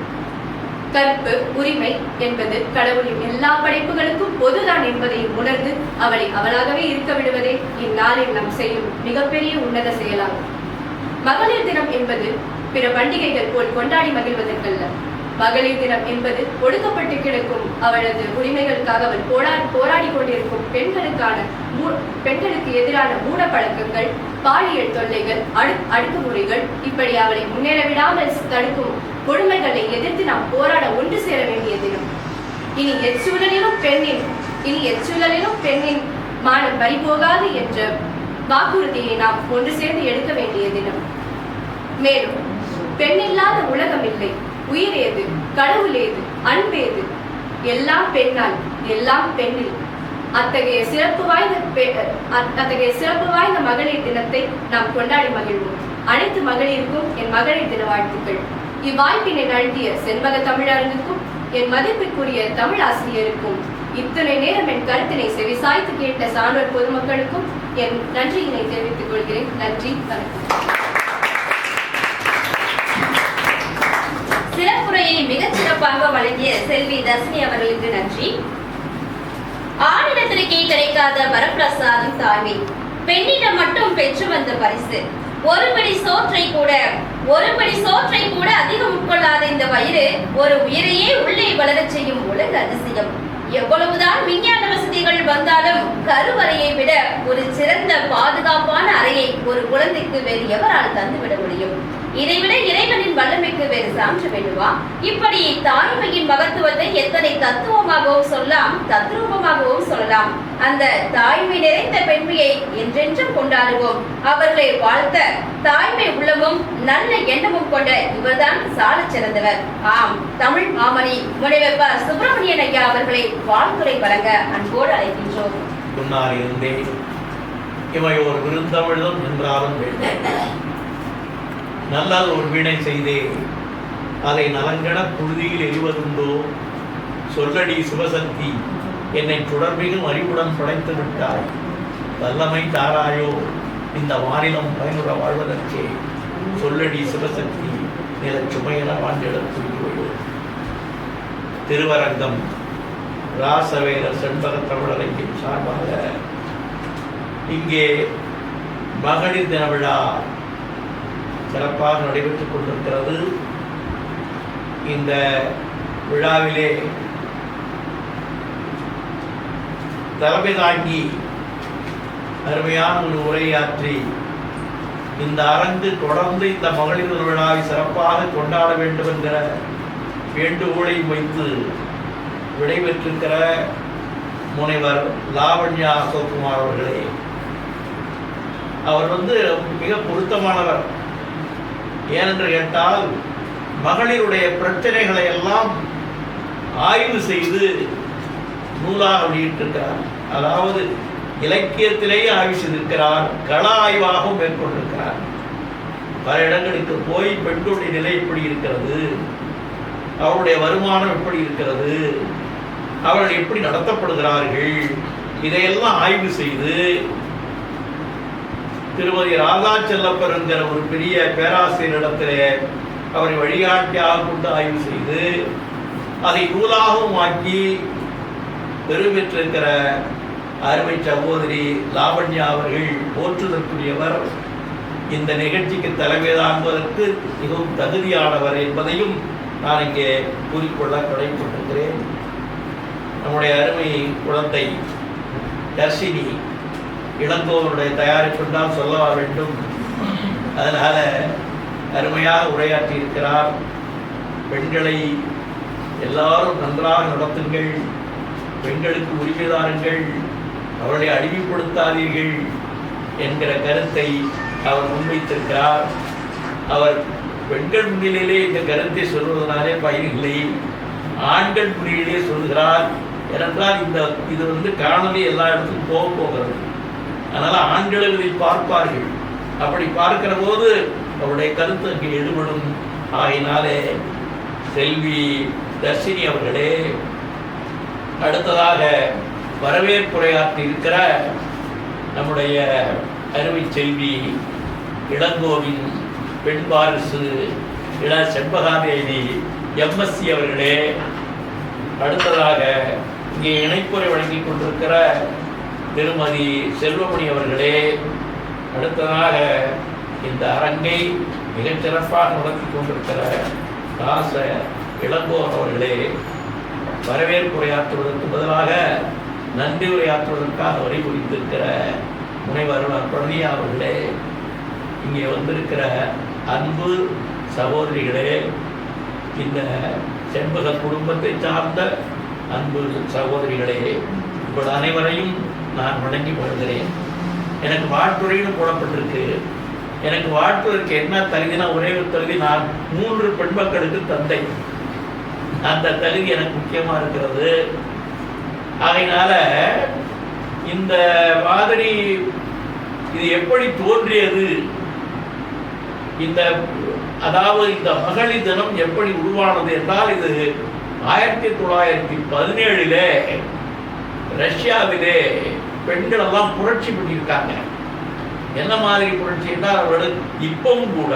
[SPEAKER 3] கற்பு உரிமை என்பது கடவுளின் எல்லா படைப்புகளுக்கும் பொதுதான் என்பதையும் உணர்ந்து அவளை அவளாகவே இருக்க விடுவதே இந்நாளில் நாம் செய்யும் மிகப்பெரிய உன்னத செயலாகும். மகளிர் தினம் என்பது பிற பண்டிகைகள் போல் கொண்டாடி மகிழ்வதற்கல்ல. மகளிர் தினம் என்பது ஒடுக்கப்பட்டு கிடக்கும் அவளது உரிமைகளுக்காக அவள் போராடி கொண்டிருக்கும் பெண்களுக்கு எதிரான மூட பழக்கங்கள், பாலியல் தொல்லைகள், அடக்குமுறைகள், இப்படி அவளை முன்னேற விடாமல் தடுக்கும் கொடுமைகளை எதிர்த்து நாம் போராட ஒன்று சேர வேண்டிய தினம். இனி எச்சூழலிலும் பெண்ணின் மானம் பறிபோகாது என்ற வாக்குறுதியை நாம் ஒன்று சேர்ந்து எடுக்க வேண்டிய தினம். மேலும் பெண்ணில்லாத உலகம் இல்லை, உயிர் ஏது, கடவுள் ஏது, அன்பேது, எல்லாம் பெண்ணால், எல்லாம் பெண்ணில். அத்தகைய சிறப்பு வாய்ந்த மகளிர் தினத்தை நாம் கொண்டாடி மகிழ்வோம். அனைத்து மகளிருக்கும் என் மகளிர் தின வாழ்த்துக்கள். இவ்வாய்ப்பினை நல்கிய செண்பக தமிழரங்குக்கும் என் மதிப்பிற்குரிய தமிழ் ஆசிரியருக்கும், இத்தனை நேரம் என் கருத்தினை செவிசாய்த்து கேட்ட சான்றோர் பொதுமக்களுக்கும் என் நன்றியினை தெரிவித்துக் கொள்கிறேன். நன்றி, வணக்கம்.
[SPEAKER 4] சிறப்புரையை மிகச் சிறப்பாக வழங்கிய செல்வி தர்ஷினி அவர்களுக்கு நன்றி. ஆணிடத்திற்கே கிடைக்காத வரப்பிரசாதம் தாய்மை. பெண்ணிடம் மட்டும் பெற்று வந்த பரிசு. ஒரு படி சோற்றை கூட அதிகம் உட்கொள்ளாத இந்த வயிறு ஒரு உயிரையே உள்ளே வளரச் செய்யும் உலக அதிசயம். எவ்வளவுதான் விஞ்ஞான வசதிகள் வந்தாலும் கருவறையை விட ஒரு சிறந்த பாதுகாப்பான அறையை ஒரு குழந்தைக்கு வேறு எவரால் தந்துவிட முடியும்? இதைவிட இறைவனின் வல்லமைக்கு வேறு சான்று வேண்டுமா? இப்படி தாய்மையின் மகத்துவத்தை எத்தனை தத்துவமாகவும் சொல்லலாம், தத்ரூபமாகவும் சொல்லலாம். அந்த தாய்மை நிறைந்த பெண்மையை என்றென்றும் கொண்டாடுவோம். அவர்களை வாழ்த்த தாய்மை உள்ளமும் நல்ல எண்ணமும் கொண்ட இவர்தான் சாலச் சிறந்தவர். ஆம், தமிழ் மாமணி முனைவர் ப. சுப்பிரமணியன் ஐயா அவர்களை வாழ்த்துரை வழங்க அன்போடு அழைக்கின்றோம்.
[SPEAKER 2] முன்னாலிருந்தே இவையோர் விருந்தமிழும் என்றாலும் நல்லது ஒரு வீணை செய்தே அதை நலங்கட புழுதியில் எரிவதுண்டோ? சொல்லடி சிவசக்தி, என்னை தொடர்பிலும் அறிவுடன் படைத்து விட்டாய். வல்லமை தாராயோ இந்த மாநிலம் பயனுற வாழ்வதற்கே. சொல்லடி சிவசக்தி, நிலச் சுமையென வாழ்ந்திடத்துள்ளோ. திருவரங்கம் ராசவேலர் செண்பக தமிழரங்கின் சார்பாக இங்கே மகளிர் தின விழா சிறப்பாக நடைபெற்றுக் கொண்டிருக்கிறது. இந்த விழாவிலே தலைமை தாங்கி அருமையான ஒரு உரையாற்றி இந்த அரங்கு தொடர்ந்து இந்த மகளிர் விழாவை சிறப்பாக கொண்டாட வேண்டும் என்கிற வேண்டுகோளை வைத்து விடைபெற்றிருக்கிற முனைவர் லாவண்யா அசோக்குமார் அவர்களே, அவர் மிக பொருத்தமானவர். ஏனென்று கேட்டால் மகளிருடைய பிரச்சனைகளை எல்லாம் ஆய்வு செய்து நூலாக வெளியிட்டிருக்கிறார். அதாவது இலக்கியத்திலேயே ஆய்வு செய்திருக்கிறார், கள ஆய்வாகவும் மேற்கொண்டிருக்கிறார். பல இடங்களுக்கு போய் பெண்களுடைய நிலை எப்படி இருக்கிறது, அவருடைய வருமானம் எப்படி இருக்கிறது, அவர்கள் எப்படி நடத்தப்படுகிறார்கள், இதையெல்லாம் ஆய்வு செய்து திருமதி ராதா செல்லப்பர் என்கிற ஒரு பெரிய பேராசிரியரிடத்திலே அவரை வழிகாட்டியாக கொண்டு ஆய்வு செய்து அதை நூலாகவும் ஆக்கி பெருமைற்றிருக்கிற அருமை சகோதரி லாவண்யா அவர்கள் போற்றுதற்குரியவர். இந்த நிகழ்ச்சிக்கு தலைமை தாங்குவதற்கு மிகவும் தகுதியானவர் என்பதையும் நான் இங்கே கூறிக்கொள்ள கடமைப்பட்டிருக்கிறேன். நம்முடைய அருமை குழந்தை தர்ஷினி இளங்கோவனுடைய தயாரிப்புதான் சொல்ல வேண்டும். அதனால அருமையாக உரையாற்றி இருக்கிறார். பெண்களை எல்லாரும் நன்றாக நடத்துங்கள், பெண்களுக்கு உரிமைதாருங்கள், அவர்களை அடிமைப்படுத்தாதீர்கள் என்கிற கருத்தை அவர் முன்வைத்திருக்கிறார். அவர் பெண்கள் முன்னிலையிலே இந்த கருத்தை சொல்வதனாலே பயனில்லை, ஆண்கள் முன்னிலையிலே சொல்கிறார். ஏனென்றால் இது காணொலி எல்லா இடத்துக்கும் போகிறது. அதனால் ஆண்களும் இதை பார்ப்பார்கள். அப்படி பார்க்கிற போது அவருடைய கருத்து அங்கே எடுபடும். ஆகினாலே செல்வி தர்ஷினி அவர்களே, அடுத்ததாக வரவேற்புரையாற்றி இருக்கிற நம்முடைய அருமை செல்வி இளங்கோவின் பெண் வாரிசு இள செண்பகாதேவி எம்எஸ்சி அவர்களே, அடுத்ததாக இங்கே இணைப்புரை வழங்கிக் கொண்டிருக்கிற திருமதி செல்வமணி அவர்களே, அடுத்ததாக இந்த அரங்கை மிகச் சிறப்பாக நடத்தி கொண்டிருக்கிற ராச இளங்கோவன் அவர்களே, வரவேற்புரையாற்றுவதற்கு பதிலாக நன்றி உரையாற்றுவதற்காக வரை குறித்திருக்கிற முனைவர் பிரதியா அவர்களே, இங்கே வந்திருக்கிற அன்பு சகோதரிகளே, இந்த செண்பக குடும்பத்தை சார்ந்த அன்பு சகோதரிகளே, உங்கள் அனைவரையும் நான் வணங்கி வருகிறேன். எனக்கு வாழ்த்துறைன்னு போடப்பட்டிருக்கு. எனக்கு வாழ்த்துவதற்கு என்ன தகுதினா ஒரே ஒரு தகுதி, நான் 3 பெண் மக்களுக்கு தந்தை. அந்த தகுதி எனக்கு முக்கியமா இருக்கிறது. ஆகையினால இந்த மாதிரி இது எப்படி தோன்றியது, அதாவது இந்த மகளிர் தினம் எப்படி உருவானது என்றால், இது 1917 ரஷ்யாவிலே பெண்கள் எல்லாம் புரட்சி பண்ணியிருக்காங்க. என்ன மாதிரி புரட்சி என்றால், அவர்கள் இப்பவும் கூட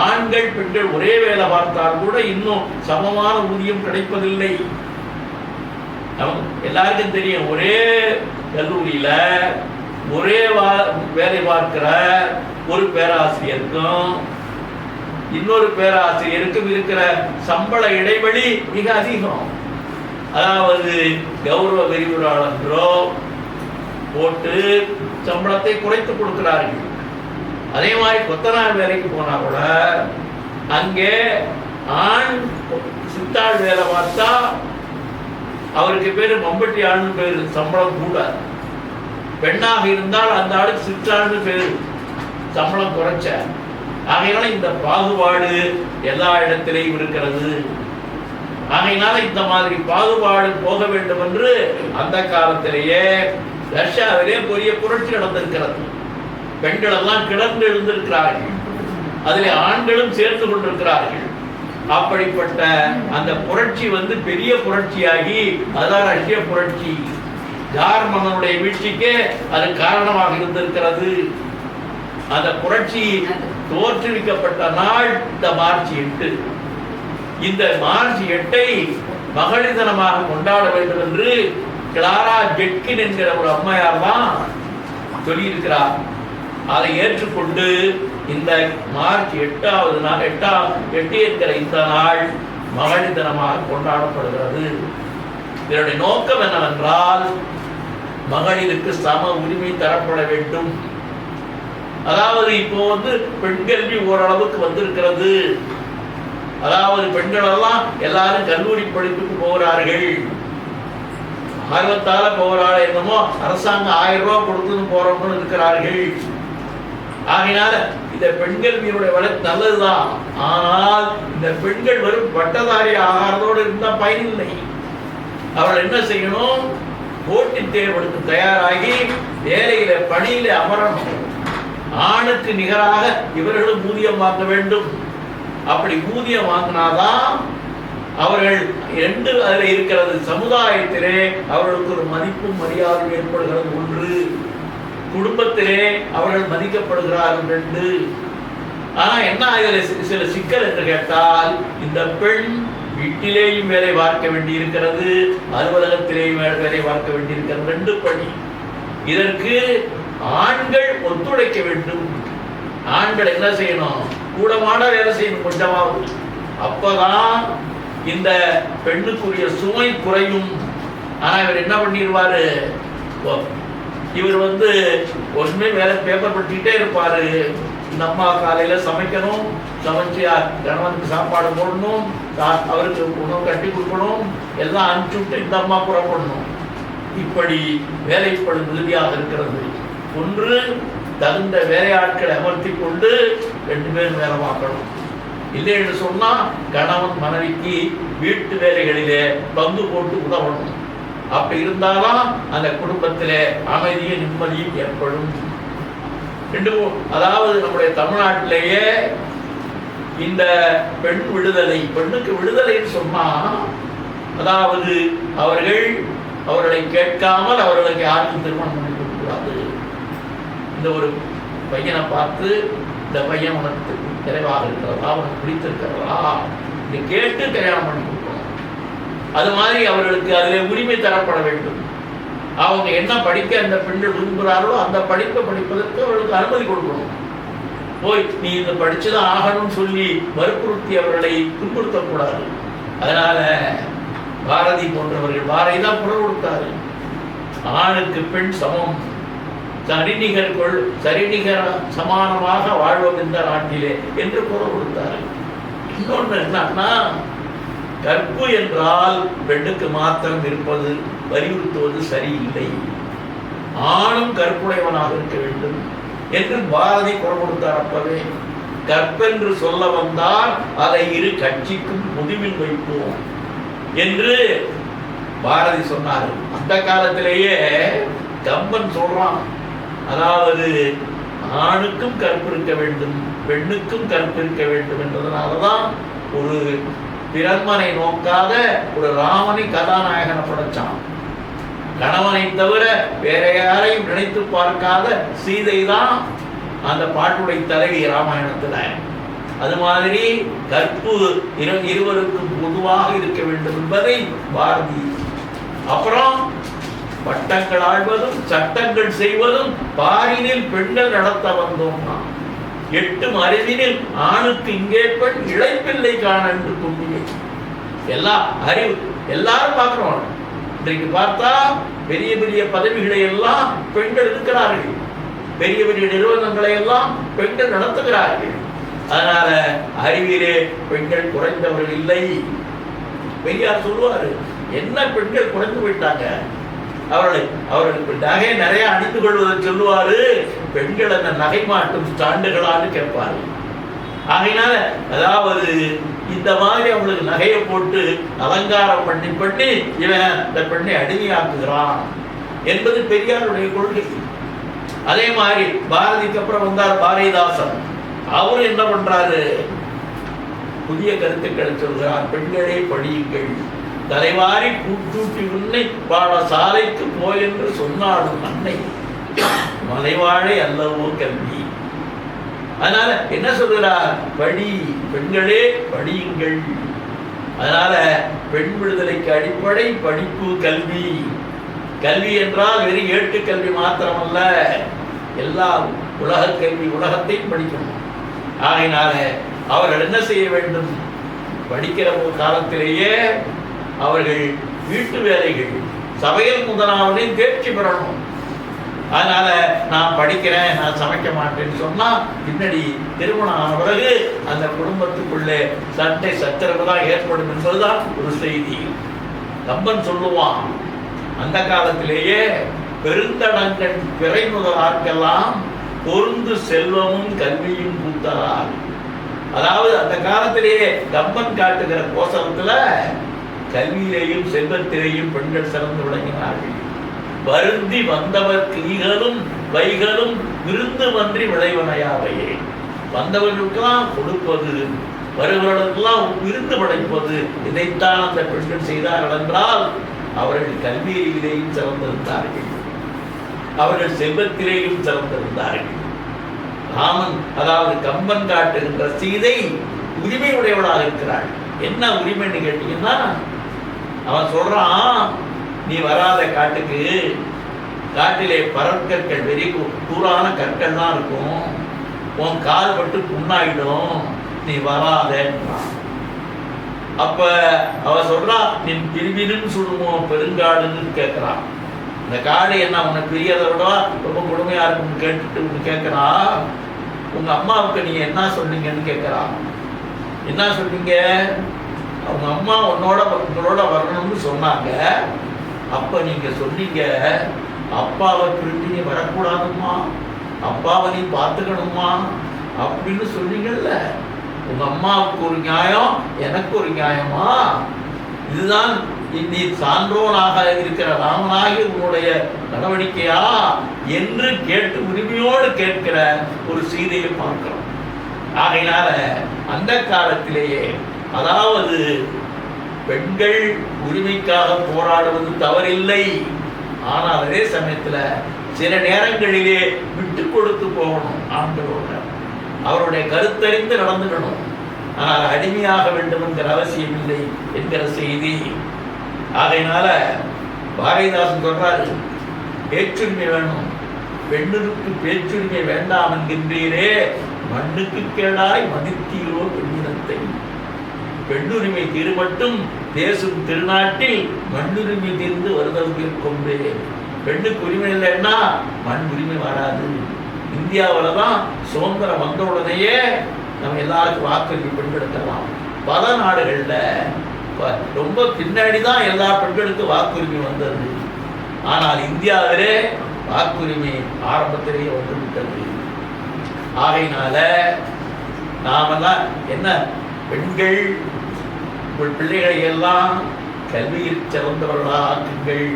[SPEAKER 2] ஆண்கள் பெண்கள் ஒரே வேலை பார்த்தால் கூட இன்னும் சமமான ஊதியம் கிடைப்பதில்லை. எல்லாருக்கும் தெரியும், ஒரே கல்லூரியில ஒரே வேலை பார்க்கிற ஒரு பேராசிரியருக்கும் இன்னொரு பேராசிரியருக்கும் இருக்கிற சம்பள இடைவெளி மிக அதிகம். அதாவது கௌரவ விரிவுரையாளர்களோ போட்டு சம்பளத்தை குறைத்து கொடுக்கிறார்கள். அதே மாதிரி கொத்தனார் வேலைக்கு போனா கூட அங்கே ஆண் சித்தாள் வேலை பார்த்தா அவருக்கு பேரு மம்பட்டி ஆள்னு பேரு, சம்பளம் கூட. பெண்ணாக இருந்தால் அந்த ஆளுக்கு சித்தாள்னு பேரு, சம்பளம் குறைச்ச. ஆகையினால இந்த பாகுபாடு எல்லா இடத்திலையும் இருக்கிறது. ஆகையினால இந்த மாதிரி பாகுபாடு போக வேண்டும் என்று அந்த காலத்திலேயே ரஷ்யாவிலே பெரிய புரட்சி நடந்திருக்கிறது. பெண்கள் எல்லாம் கிளர்ந்து எழுந்திருக்கிறார்கள், அதில் ஆண்களும் சேர்ந்து கொண்டிருக்கிறார்கள். அப்படிப்பட்ட அந்த புரட்சி பெரிய புரட்சியாகி, அதான் ரஷ்ய புரட்சி. ஜார் மன்னனுடைய வீழ்ச்சிக்கு அது காரணமாக இருந்திருக்கிறது. அந்த புரட்சி தோற்றுவிக்கப்பட்ட நாள் இந்த மார்ச் 8. இந்த மார்ச் 8 மகளிர் தினமாக கொண்டாட வேண்டும் என்று கிளாரா ஜெட்கின் என்கிற ஒரு அம்மையார் தான் சொல்லியிருக்கிறார். அதை ஏற்றுக்கொண்டு இந்த மார்ச் 8வது நாள் 8 என்கிற இந்த நாள் மகளிர் தினமாக கொண்டாடப்படுகிறது. இதனுடைய நோக்கம் என்னவென்றால், மகளிருக்கு சம உரிமை தரப்பட வேண்டும். அதாவது இப்போ பெண் கல்வி ஓரளவுக்கு வந்திருக்கிறது. அதாவது பெண்கள் எல்லாம் எல்லாரும் கல்லூரி படிப்புக்கு போகிறார்கள். ஆர்வத்தால போகிறாள், என்னமோ அரசாங்கம் 1000 ரூபாய் கொடுத்து போறவங்களும் இருக்கிறார்கள். ஆகையினால இந்த பெண் கல்வியினுடைய வளர்ச்சி நல்லதுதான். ஆனால் இந்த பெண்கள் வெறும் பட்டதாரி ஆகாரத்தோடு இருந்தா பயனில்லை. அவர்கள் என்ன செய்யணும், போட்டித் தேர்வுக்கு தயாராகி வேலையில பணியில அமரணும். ஆணுக்கு நிகராக இவர்களும் ஊதியம் வாங்க வேண்டும். அப்படி ஊதியம் வாங்கினாதான் அவர்கள் அதில் இருக்கிறது. சமுதாயத்திலே அவர்களுக்கு ஒரு மதிப்பும் மரியாதையும் ஏற்படுகிறது. 1, குடும்பத்திலே அவர்கள் மதிக்கப்படுகிறார்கள். 2. ஆனா என்ன இதில் சில சிக்கல் என்று கேட்டால், இந்த பெண் வீட்டிலேயும் வேலை பார்க்க வேண்டி இருக்கிறது, அலுவலகத்திலேயும் வேலை பார்க்க வேண்டி இருக்கிறது. 2 பணி. இதற்கு ஆண்கள் ஒத்துழைக்க வேண்டும். ஆண்கள் என்ன செய்யணும், கூடமான வேலை செய்யணும் கொஞ்சமாவது. அப்பதான் இந்த பெண்ணுக்குரிய சுமை குறையும். ஆனா இவர் என்ன பண்ணிடுவாரு, இவர் ஒண்ணுமே வேலை பேப்பர் படிச்சுக்கிட்டே இருப்பாரு. இந்த அம்மா காலையில சமைக்கணும், சமைச்சு கணவனுக்கு சாப்பாடு போடணும், அவருக்கு உணவு கட்டி கொடுக்கணும், எல்லாம் அனுப்பிச்சுட்டு இந்த அம்மா புறப்படணும். இப்படி வேலைப்படும் மிகுதியாக இருக்கிறது. 1, தகுந்த வேலையாட்களை அமர்த்தி கொண்டு 2 பேரும் வேலை பார்க்கணும். இல்லை என்று சொன்னா கணவன் மனைவிக்கு வீட்டு வேலைகளிலே பங்கு போட்டு உதவணும். அப்படி இருந்தாலும் அந்த குடும்பத்திலே அமைதியும் நிம்மதியும் ஏற்படும். அதாவது நம்முடைய தமிழ்நாட்டிலேயே இந்த பெண் விடுதலை, பெண்ணுக்கு விடுதலைன்னு சொன்னா, அதாவது அவர்கள் அவர்களை கேட்காமல் அவர்களுக்கு யாருக்கும் திருமணம் பண்ணி கொடுக்கூடாது. இந்த ஒரு பையனை பார்த்து இந்த பையன் உனக்கு நிறைவாக இருக்கிறதா, உனக்கு பிடித்திருக்கிறதா இதை கேட்டு கல்யாணம் பண்ணி கொடுக்கணும். அது மாதிரி அவர்களுக்கு அதில் உரிமை தரப்பட வேண்டும். அவங்க என்ன படிக்க அந்த பெண்கள் விரும்புகிறார்களோ அந்த படிப்பை படிப்பதற்கு அவர்களுக்கு அனுமதி கொடுக்கணும். போய் நீ இந்த படிச்சுதான் ஆகணும்னு சொல்லி வற்புறுத்தி அவர்களை துன்புறுத்தக்கூடாது. அதனால பாரதி போன்றவர்கள், பாரதி தான் குரல் கொடுத்தாரு, ஆணுக்கு பெண் சமம், சரிநிகர் சமானமாக வாழ்வோம் இந்த நாட்டிலே என்று குரல் கொடுத்தாரு. இன்னொன்று என்னன்னா, கற்பு என்றால் பெண்ணுக்கு மாத்திரம் இருப்பது வலியுறுத்துவது சரியில்லை, ஆணும் கற்புடையவனாக இருக்க வேண்டும் என்று பாரதி குரல் கொடுத்தார். அப்பவே கற்பென்று சொல்ல வந்தால் அதை இரு கட்சிக்கும் முடிவில் வைப்போம் என்று பாரதி சொன்னார். அந்த காலத்திலேயே கம்பன் சொல்றான், அதாவது ஆணுக்கும் கற்பு இருக்க வேண்டும், பெண்ணுக்கும் கற்பு இருக்க வேண்டும் என்பதனாலதான் ஒரு பிறன்மனை நோக்காத ஒரு ராமனை கதாநாயகனை படைச்சான். கணவனை தவிர வேற யாரையும் நினைத்து பார்க்காத சீதை தான் அந்த பாட்டுடைய தலைவி ராமாயணத்துல. அது மாதிரி கற்பு இருவருக்கும் பொதுவாக இருக்க வேண்டும் என்பதை பாரதி. அப்புறம் பட்டங்கள் ஆழ்வதும் சட்டங்கள் செய்வதும் பாரினில் பெண்கள் நடத்த வந்தோம்னா, 8 அறிவினில் ஆணுக்கு இங்கே பெண் இழைப்பில்லை காண என்று துணியை. அறிவு எல்லாரும் பார்க்கிறோம். இன்றைக்கு பார்த்தா பெரிய பெரிய பதவிகளை எல்லாம் பெண்கள் இருக்கிறார்கள், பெரிய பெரிய நிறுவனங்களை எல்லாம் பெண்கள் நடத்துகிறார்கள். அதனால அறிவிலே பெண்கள் குறைந்தவர்கள் இல்லை. பெரியார் சொல்லுவாரு, என்ன பெண்கள் குறைந்து போயிட்டாங்க, அவர்களுக்கு நகை நிறைய அணிந்து கொள்வதை சொல்லுவாரு, பெண்கள் அந்த நகை மாட்டும் ஸ்டாண்டுகளான்னு கேட்பாரு. ஆகையினால அதாவது இந்த மாதிரி அவங்களுக்கு நகையை போட்டு அலங்காரம் பண்ணி இவன் இந்த பெண்ணை அடிமையாக்குகிறான் என்பது பெரியாருடைய கொள்கை. அதே மாதிரி பாரதிக்கு அப்புறம் வந்தார் பாரதிதாசன். அவரு என்ன பண்றாரு, புதிய கருத்துக்களை சொல்கிறார். பெண்களே படியுங்கள், தலைவாரி கூட்டூட்டி உன்னை பாடசாலைக்கு போய் என்று சொன்னாலும் அன்னை மலைவாழை அல்லவோ கல்வி. அதனால என்ன சொல்கிறார், படி, பெண்களே படியுங்கள். அதனால பெண் விடுதலைக்கு அடிப்படை படிப்பு, கல்வி. கல்வி என்றால் வெறும் ஏட்டு கல்வி மாத்திரமல்ல, எல்லா உலக கல்வி, உலகத்தையும் படிக்கணும். ஆகையினால அவர்கள் என்ன செய்ய வேண்டும், படிக்கிற காலத்திலேயே அவர்கள் வீட்டு வேலைகள், சமையல் முதலாவதையும் தேர்ச்சி பெறணும். அதனால நான் படிக்கிறேன், நான் சமைக்க மாட்டேன்னு சொன்னா பின்னாடி திருமணம் ஆன பிறகு அந்த குடும்பத்துக்குள்ளே சண்டை சச்சரவு தான் ஏற்படும் என்பதுதான் ஒரு செய்தி. கம்பன் சொல்லுவான், அந்த காலத்திலேயே பெருந்தடங்கன் பிறை முதலார்க்கெல்லாம் பொருந்து செல்வமும் கல்வியும் கூத்தரார். அதாவது அந்த காலத்திலேயே கம்பன் காட்டுகிற கோசலத்துல கல்வியிலேயும் செல்வத்திலேயும் பெண்கள் சிறந்து விளங்கினார்கள். வருந்தி வந்தவர்க்கு ஈகளும் வைகளும் விருந்து வன்றி விளைவனையாவையே. வந்தவர்களுக்கெல்லாம் கொடுப்பது, வருவர்களுக்கெல்லாம் விருந்து படைப்பது, இதைத்தான் அந்த பெண்கள் செய்தார்கள் என்றால் அவர்கள் கல்வியிலேயும் சிறந்திருந்தார்கள், அவர்கள் செல்வத்திலேயும் சிறந்திருந்தார்கள். ராமன், அதாவது கம்பன் காட்டுகின்ற சீதை உரிமை உடையவளாக இருக்கிறாள். என்ன உரிமைன்னு கேட்டீங்கன்னா, அவன் சொல்றான், நீ வராத காட்டுக்கு, காட்டிலே பரற்கற்கள், வெறி கூறான கற்கள் தான் இருக்கும், உன் கால் பட்டு புண்ணாயிடும், நீ வராதேன்றான். அப்ப அவ சொல்றா, நீ பிரிவினும் சுடுமோ பெருங்காடுன்னு கேட்கிறான். இந்த காடு என்ன உனக்கு பிரியதை விட ரொம்ப கொடுமையா இருக்குன்னு கேட்டுட்டு கேட்கிறா. உங்க அம்மாவுக்கு நீங்க என்ன சொன்னீங்கன்னு கேட்கிறா. என்ன சொன்னீங்க, அவங்க அம்மா உங்களோட வரணும்னு சொன்னாங்க, அப்ப நீங்க சொன்னீங்க அப்பாவை பிரிஞ்சு நீ வரக்கூடாதுமா, அப்பாவை நீ பார்த்துக்கணுமா அப்படின்னு சொன்னீங்கல்ல. உங்க அம்மாவுக்கு ஒரு நியாயம், எனக்கு ஒரு நியாயமா? இதுதான் நீ சான்றோனாக இருக்கிற ராமனாகி உன்னுடைய நடவடிக்கையா என்று கேட்டு உரிமையோடு கேட்கிற ஒரு சீதையை பார்க்கிறோம். ஆகையினால அந்த காலத்திலேயே, அதாவது பெண்கள் உரிமைக்காக போராடுவது தவறில்லை. ஆனால் அதே சமயத்துல சில நேரங்களிலே விட்டு கொடுத்து போகணும். ஆண்களோட அவருடைய கருத்தறிந்து நடந்துக்கணும். ஆனால் அடிமையாக வேண்டும் என்கிற அவசியம் இல்லை என்கிற செய்தி. ஆகையினால பாரதிதாசன் சொல்றாரு, பேச்சுரிமை வேணும், பெண்ணுக்கு பேச்சுரிமை வேண்டாம் என்கின்றீரே, மண்ணுக்கு கேடாய் மதித்தீரோ பெண்ணினத்தை. பெண்ணுரிமை தீர்மட்டும் பேசும் திருநாட்டில் மண்ணுரிமை தீர்ந்து வருதல் கொண்டே. பெண்ணுக்கு உரிமை இல்லைன்னா மண் உரிமை வராது. இந்தியாவில் தான் சுதந்திரம் வந்த உடனேயே நம்ம எல்லாருக்கும் வாக்குரிமை பெண்களுக்கெல்லாம். பல நாடுகள்ல ரொம்ப பின்னாடி தான் எல்லா பெண்களுக்கும் வாக்குரிமை வந்தது. ஆனால் இந்தியாவிலே வாக்குரிமை ஆரம்பத்திலேயே வந்துவிட்டது. ஆகையினால நாமெல்லாம் என்ன, பெண்கள் உங்கள் பிள்ளைகளை எல்லாம் கல்வியில் சிறந்தவர்களாக்குங்கள்,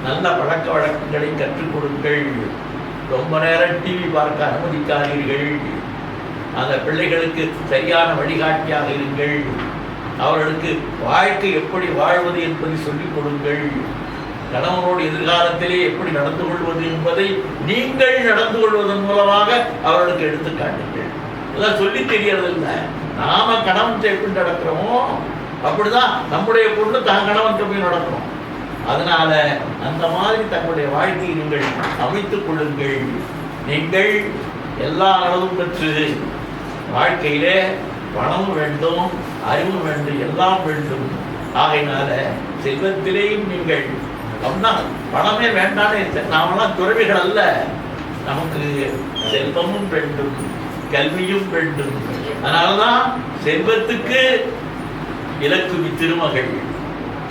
[SPEAKER 2] நல்ல பழக்க வழக்கங்களை கற்றுக் கொடுங்கள், ரொம்ப நேரம் டிவி பார்க்க அனுமதிக்காதீர்கள், அந்த பிள்ளைகளுக்கு சரியான வழிகாட்டியாக இருங்கள், அவர்களுக்கு வாழ்க்கை எப்படி வாழ்வது என்பதை சொல்லிக் கொடுங்கள், கணவனோடு எதிர்காலத்திலே எப்படி நடந்து கொள்வது என்பதை நீங்கள் நடந்து கொள்வதன் மூலமாக அவர்களுக்கு எடுத்து காட்டுங்கள். இதெல்லாம் சொல்லி தெரியறதில்லை. நாம கணவன் எப்படி நடக்கிறோமோ அப்படிதான் நம்முடைய பொண்ணு தான் கணவன் போய் நடக்கிறோம். அதனால அந்த மாதிரி தங்களுடைய வாழ்க்கையை நீங்கள் அமைத்துக் கொள்ளுங்கள். நீங்கள் எல்லா அளவும் பெற்று வாழ்க்கையிலே பணமும் வேண்டும், அறிவும் வேண்டும், எல்லாம் வேண்டும். ஆகையினால செல்வத்திலேயும் நீங்கள் அப்படின்னா பணமே வேண்டானே, நாமெல்லாம் துறவிகள் அல்ல. நமக்கு செல்வமும் வேண்டும், கல்வியும் வேண்டும். அதனாலதான் செல்வத்துக்கு இலக்குமி திருமகள்,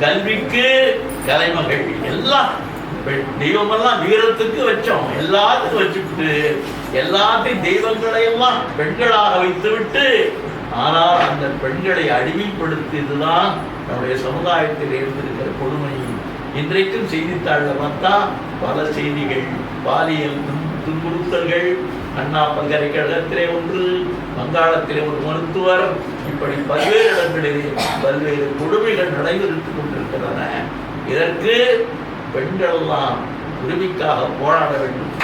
[SPEAKER 2] கல்விக்கு கலைமகள், எல்லாம் தெய்வமெல்லாம் வீரத்துக்கு வச்சோம், எல்லாத்துக்கும் வச்சுட்டு எல்லாத்தையும் தெய்வங்களை எல்லாம் பெண்களாக வைத்து விட்டு, ஆனால் அந்த பெண்களை அடிமைப்படுத்தியதுதான் நம்முடைய சமுதாயத்தில் இருந்திருக்கிற கொடுமை. இன்றைக்கும் செய்தித்தாளில் பார்த்தா பல செய்திகள், பாலியல் துன்புறுத்தல்கள், அண்ணா பல்கலைக்கழகத்திலே ஒன்று, வங்காளத்திலே ஒரு மருத்துவர், இப்படி பல்வேறு இடங்களிலே பல்வேறு கொடுமைகள் நடைபெற்றுக் கொண்டிருக்கின்றன. இதற்கு பெண்கள் எல்லாம் உரிமைக்காக போராட வேண்டும்.